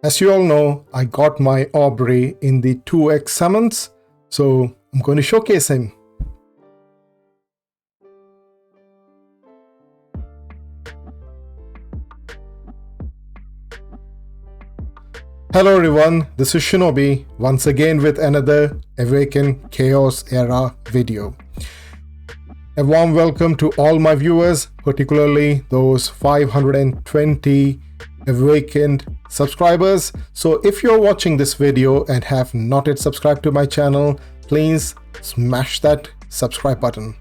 As you all know, I got my Aubry in the 2x summons, so I'm going to showcase him. Hello everyone, this is Shinobi once again with another Awaken Chaos Era video. A warm welcome to all my viewers, particularly those 520 Awakened subscribers. So if you're watching this video and have not yet subscribed to my channel, please smash that subscribe button.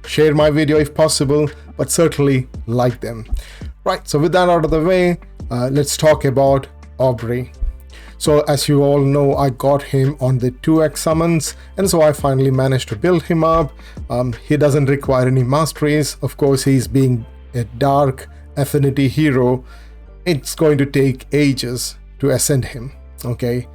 Share my video if possible, but certainly like them. Right, so with that out of the way, let's talk about Aubry. So as you all know, I got him on the 2x summons, and so I finally managed to build him up. He doesn't require any masteries. Of course, he's being a dark affinity hero. It's going to take ages to ascend him, okay?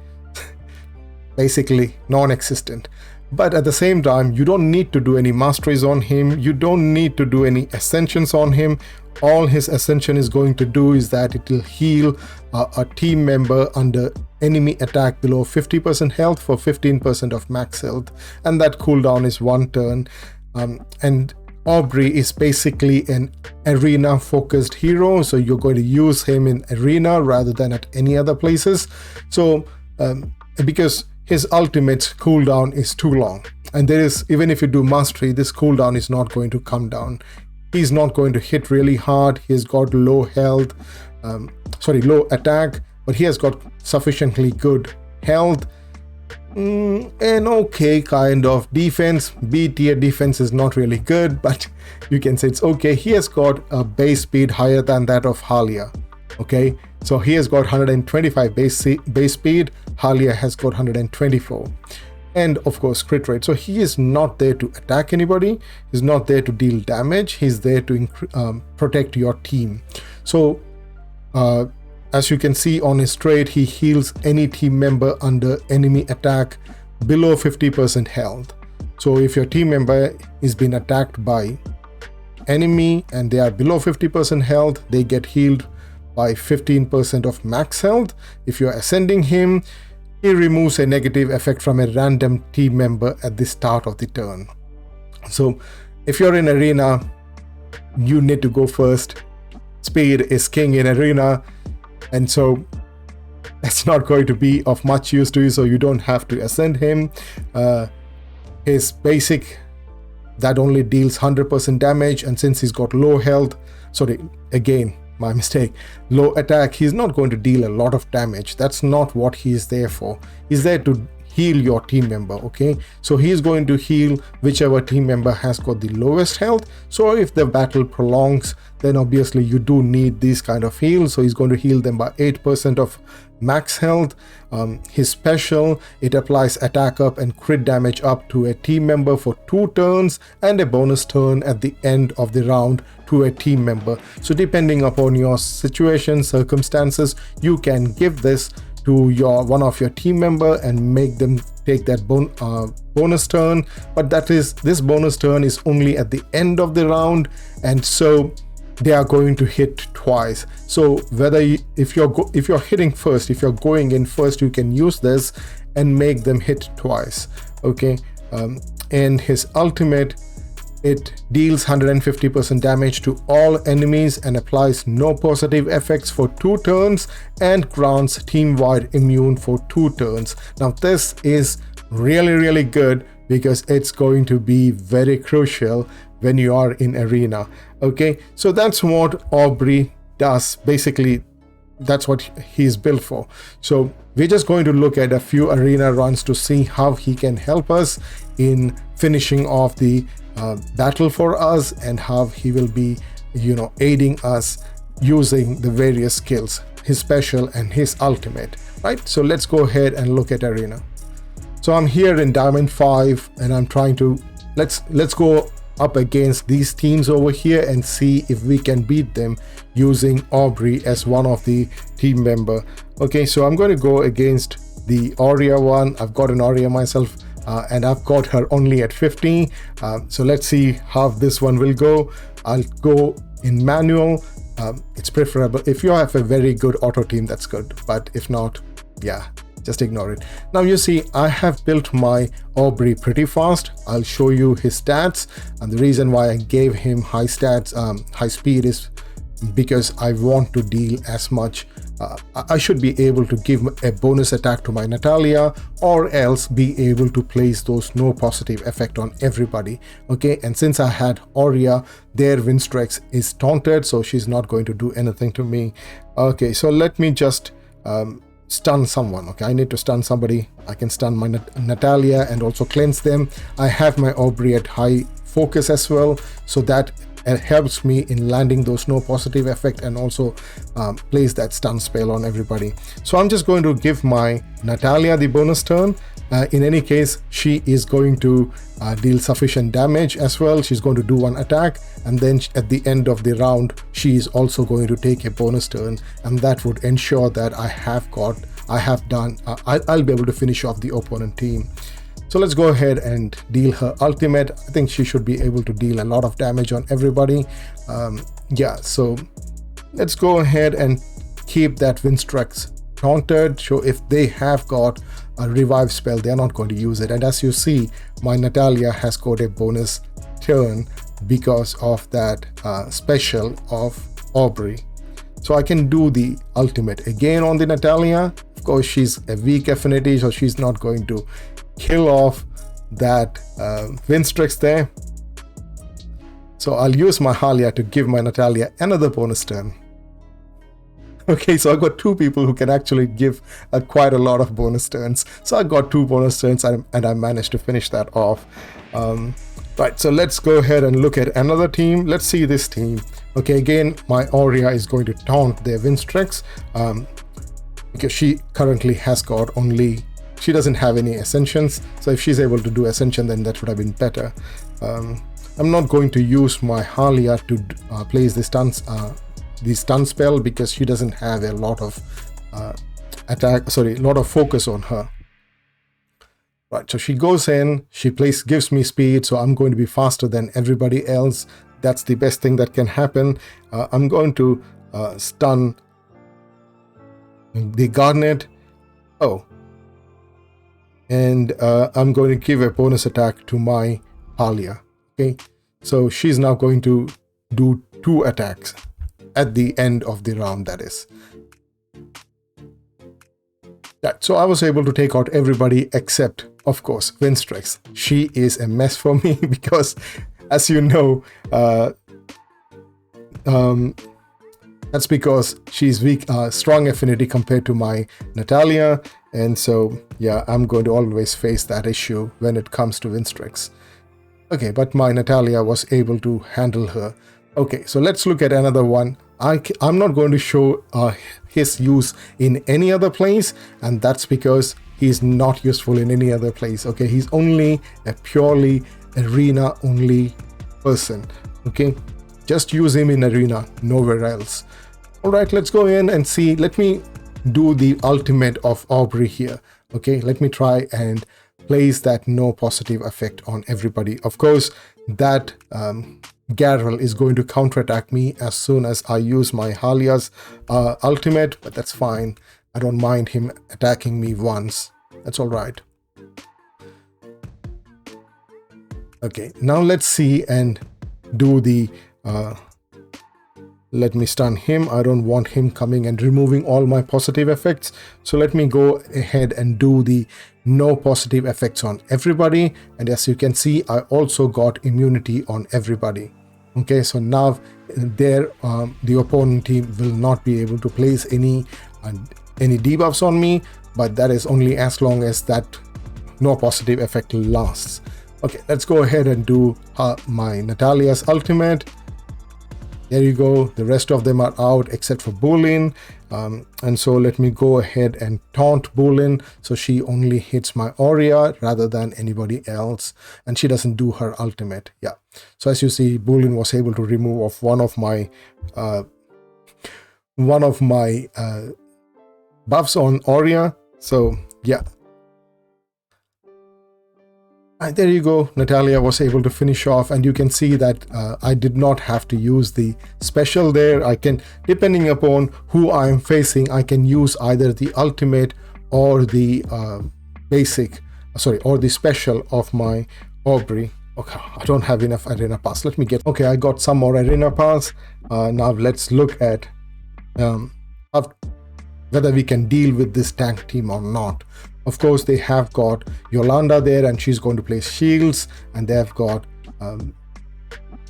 Basically non-existent. But at the same time, you don't need to do any masteries on him. You don't need to do any ascensions on him. All his ascension is going to do is that it will heal a team member under enemy attack below 50% health for 15% of max health. And that cooldown is 1 turn. And Aubry is basically an arena focused hero. So you're going to use him in arena rather than at any other places. So because his ultimate's cooldown is too long, and there is, even if you do mastery, this cooldown is not going to come down. He's not going to hit really hard. He's got low health, low attack, but he has got sufficiently good health. An okay kind of defense. B tier defense is not really good, but you can say it's okay. He has got a base speed higher than that of Halia. Okay, so he has got 125 base speed. Halia has got 124. And of course crit rate. So he is not there to attack anybody. He's not there to deal damage. He's there to protect your team. So as you can see on his trait, he heals any team member under enemy attack below 50% health. So if your team member is being attacked by enemy and they are below 50% health, they get healed by 15% of max health. If you're ascending him, he removes a negative effect from a random team member at the start of the turn. So if you're in arena, you need to go first. Speed is king in arena, and so that's not going to be of much use to you, so you don't have to ascend him. His basic, that only deals 100% damage, and since he's got low health, my mistake, low attack, he's not going to deal a lot of damage. That's not what he's there for. He's there to heal your team member, okay? So he's going to heal whichever team member has got the lowest health. So if the battle prolongs, then obviously you do need these kind of heals. So he's going to heal them by 8% of max health. His special, it applies attack up and crit damage up to a team member for 2 turns and a bonus turn at the end of the round to a team member. So depending upon your situation, circumstances, you can give this to one of your team member and make them take that bonus turn. But this bonus turn is only at the end of the round, and so they are going to hit twice. So if you're hitting first, if you're going in first, you can use this and make them hit twice, okay? And his ultimate, it deals 150% damage to all enemies and applies no positive effects for 2 turns and grants team-wide immune for 2 turns. Now this is really good because it's going to be very crucial when you are in arena, okay? So that's what Aubry does. Basically, that's what he's built for. So we're just going to look at a few arena runs to see how he can help us in finishing off the battle for us, and how he will be, aiding us using the various skills, his special and his ultimate, right? So let's go ahead and look at arena. So I'm here in Diamond 5 and I'm trying to, let's go up against these teams over here and see if we can beat them using Aubry as one of the team member. Okay, so I'm going to go against the Aurea one. I've got an Aurea myself. And I've got her only at 50. So let's see how this one will go. I'll go in manual it's preferable. If you have a very good auto team, that's good, but if not, yeah, just ignore it. Now you see I have built my Aubry pretty fast. I'll show you his stats, and the reason why I gave him high stats, high speed, is because I want to deal as much. I should be able to give a bonus attack to my Natalia, or else be able to place those no positive effect on everybody. Okay, and since I had Aurea, their Winstrex is taunted, so she's not going to do anything to me. Okay, so let me just stun someone. Okay, I need to stun somebody. I can stun my Natalia and also cleanse them. I have my Aubry at high focus as well, so that helps me in landing those no positive effect and also place that stun spell on everybody. So I'm just going to give my Natalia the bonus turn. In any case, she is going to deal sufficient damage as well. She's going to do one attack, and then at the end of the round she is also going to take a bonus turn, and that would ensure that I'll be able to finish off the opponent team. So let's go ahead and deal her ultimate. I think she should be able to deal a lot of damage on everybody. Yeah, so let's go ahead and keep that Winstrex taunted. So if they have got a revive spell, they're not going to use it. And as you see, my Natalia has got a bonus turn because of that special of Aubry. So I can do the ultimate again on the Natalia. Of course, she's a weak affinity, so she's not going to kill off that Winstrex there. So I'll use my Halia to give my Natalia another bonus turn. Okay, so I got two people who can actually give quite a lot of bonus turns. So I got 2 bonus turns, and I managed to finish that off. Right, so let's go ahead and look at another team. Let's see this team. Okay, again, my Aurea is going to taunt their Winstrex because she currently has got only, she doesn't have any ascensions. So if she's able to do ascension, then that would have been better. I'm not going to use my Halia to place the stun spell because she doesn't have a lot of lot of focus on her. Right, so she goes in, she gives me speed, so I'm going to be faster than everybody else. That's the best thing that can happen. I'm going to stun the Garnet. Oh, and I'm going to give a bonus attack to my Halia. Okay, so she's now going to do 2 attacks at the end of the round, that is. Right, so I was able to take out everybody except, of course, Winstrex. She is a mess for me because, as you know, that's because she's weak, strong affinity compared to my Natalia, and so yeah, I'm going to always face that issue when it comes to Winstrex. Okay, but my Natalia was able to handle her. Okay, so let's look at another one. I'm not going to show his use in any other place, and that's because he's not useful in any other place. Okay, he's only a purely arena only person. Okay, just use him in arena, nowhere else. All right, let's go in and see. Let me do the ultimate of Aubry here. Okay, let me try and place that no positive effect on everybody. Of course, that Garrel is going to counterattack me as soon as I use my Halia's ultimate, but that's fine. I don't mind him attacking me once. That's all right. Okay, now let's see and do the let me stun him. I don't want him coming and removing all my positive effects. So let me go ahead and do the no positive effects on everybody. And as you can see, I also got immunity on everybody. Okay, so now the opponent team will not be able to place any debuffs on me, but that is only as long as that no positive effect lasts. Okay, let's go ahead and do my Natalia's ultimate. There you go. The rest of them are out except for Bulin. And so let me go ahead and taunt Bulin so she only hits my Aurea rather than anybody else. And she doesn't do her ultimate. Yeah. So as you see, Bulin was able to remove off one of my buffs on Aurea. So yeah. There you go. Natalia was able to finish off, and you can see that I did not have to use the special there. I can, depending upon who I am facing, I can use either the ultimate or the or the special of my Aubry. Okay, I don't have enough arena pass. Let me get, okay, I got some more arena pass. Now let's look at whether we can deal with this tank team or not. Of course, they have got Yolanda there, and she's going to play shields, and they've got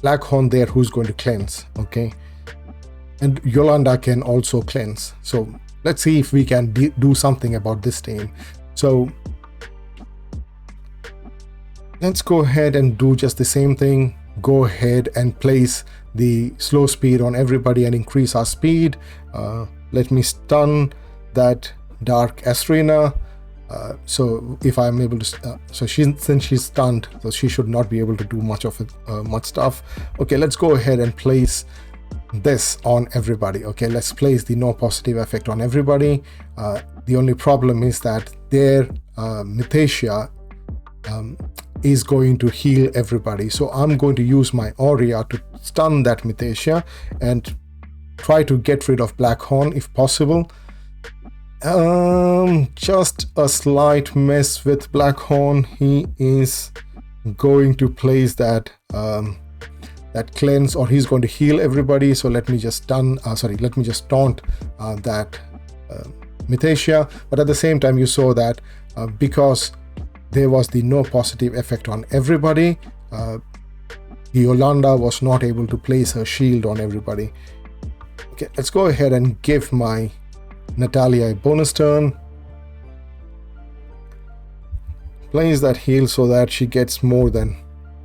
Blackhorn there, who's going to cleanse. Okay, and Yolanda can also cleanse. So let's see if we can do something about this team. So let's go ahead and do just the same thing. Go ahead and place the slow speed on everybody and increase our speed. Let me stun that Dark Asrina. So if I'm able to, since she's stunned, so she should not be able to do much of it, much stuff. Okay, let's go ahead and place this on everybody. Okay, let's place the no positive effect on everybody. The only problem is that their Mythacia is going to heal everybody. So I'm going to use my Aurea to stun that Mythacia and try to get rid of Blackhorn if possible. Just a slight mess with Blackhorn. He is going to place that that cleanse, or he's going to heal everybody. So let me just taunt that Mythacia. But at the same time, you saw that because there was the no positive effect on everybody, Yolanda was not able to place her shield on everybody. Okay, let's go ahead and give my Natalia a bonus turn. Place that heal so that she gets a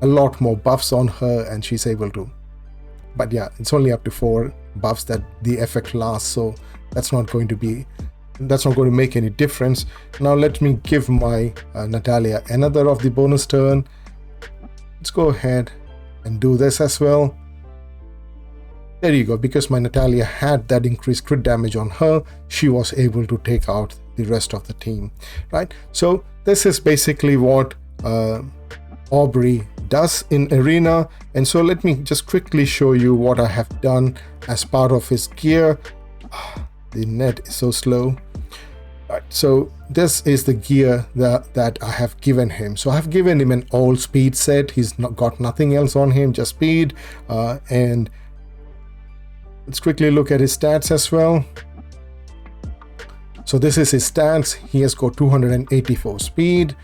lot more buffs on her, and she's able to. But yeah, it's only up to 4 buffs that the effect lasts, so that's not going to make any difference. Now let me give my Natalia another of the bonus turn. Let's go ahead and do this as well. There you go. Because my Natalia had that increased crit damage on her, she was able to take out the rest of the team, right? So this is basically what Aubry does in Arena. And so let me just quickly show you what I have done as part of his gear. The net is so slow. Right, so this is the gear that I have given him. So I have given him an all speed set. He's got nothing else on him, just speed. And let's quickly look at his stats as well. So this is his stats. He has got 284 speed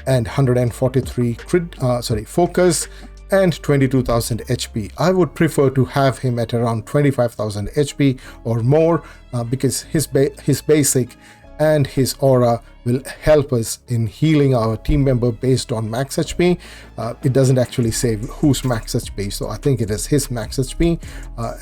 and 143 focus and 22,000 HP. I would prefer to have him at around 25,000 HP or more because his basic and his aura will help us in healing our team member based on max HP. It doesn't actually say who's max HP, so I think it is his max HP,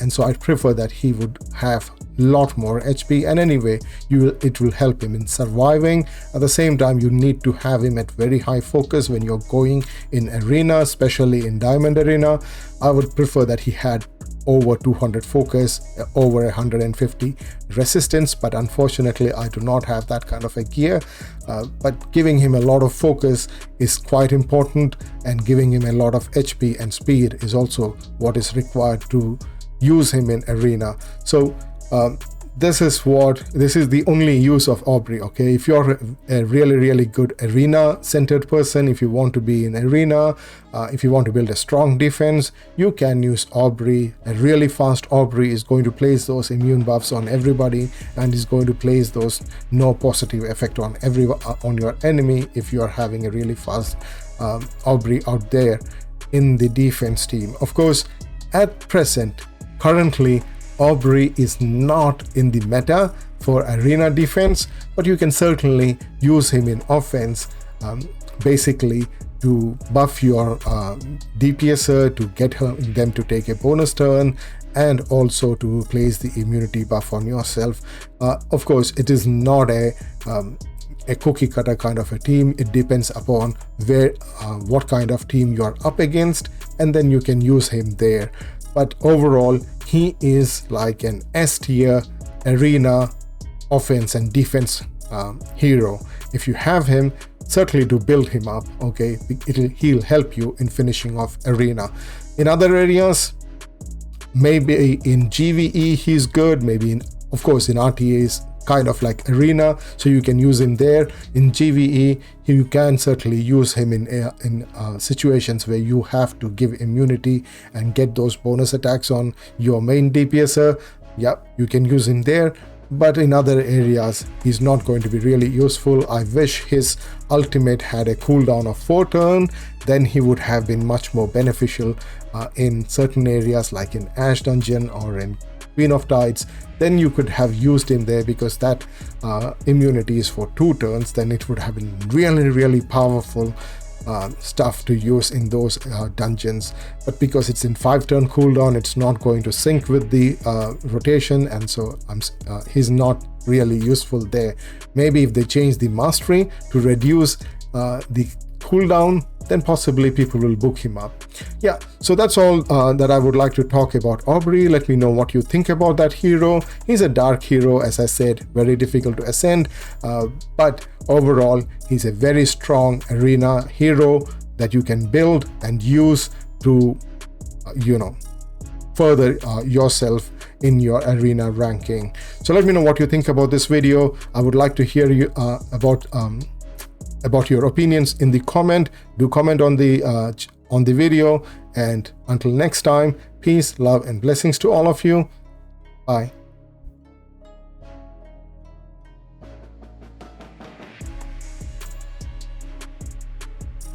and so I prefer that he would have a lot more HP, and anyway it will help him in surviving. At the same time, you need to have him at very high focus when you're going in Arena, especially in Diamond Arena. I would prefer that he had over 200 focus, over 150 resistance, but unfortunately I do not have that kind of a gear. But giving him a lot of focus is quite important, and giving him a lot of HP and speed is also what is required to use him in Arena. So this is the only use of Aubry. Okay, if you're a really good arena centered person, if you want to be in Arena, if you want to build a strong defense, you can use Aubry. A really fast Aubry is going to place those immune buffs on everybody, and is going to place those no positive effect on your enemy if you are having a really fast Aubry out there in the defense team. Of course, at present, currently, Aubry is not in the meta for Arena defense, but you can certainly use him in offense, basically to buff your DPSer, to get them to take a bonus turn, and also to place the immunity buff on yourself. Of course, it is not a cookie cutter kind of a team. It depends upon what kind of team you are up against, and then you can use him there. But overall, he is like an S tier Arena offense and defense hero. If you have him, certainly do build him up. Okay, he'll help you in finishing off arena. In other areas, maybe in GVE he's good, maybe in, of course, in RTA is kind of like arena, so you can use him there. In GVE you can certainly use him in situations where you have to give immunity and get those bonus attacks on your main DPSer. Yeah, you can use him there. But in other areas he's not going to be really useful. I wish his ultimate had a cooldown of 4 turns, then he would have been much more beneficial in certain areas like in Ash Dungeon or in Queen of Tides. Then you could have used him there, because that immunity is for 2 turns. Then it would have been really powerful stuff to use in those dungeons. But because it's in 5-turn cooldown, it's not going to sync with the rotation, and so he's not really useful there. Maybe if they change the mastery to reduce the cooldown, then possibly people will book him up. Yeah, so that's all that I would like to talk about Aubry. Let me know what you think about that hero. He's a dark hero, as I said, very difficult to ascend, but overall he's a very strong arena hero that you can build and use to further yourself in your arena ranking. So let me know what you think about this video. I would like to hear you about your opinions in the comment. Do comment on the video, and until next time, peace, love and blessings to all of you. Bye.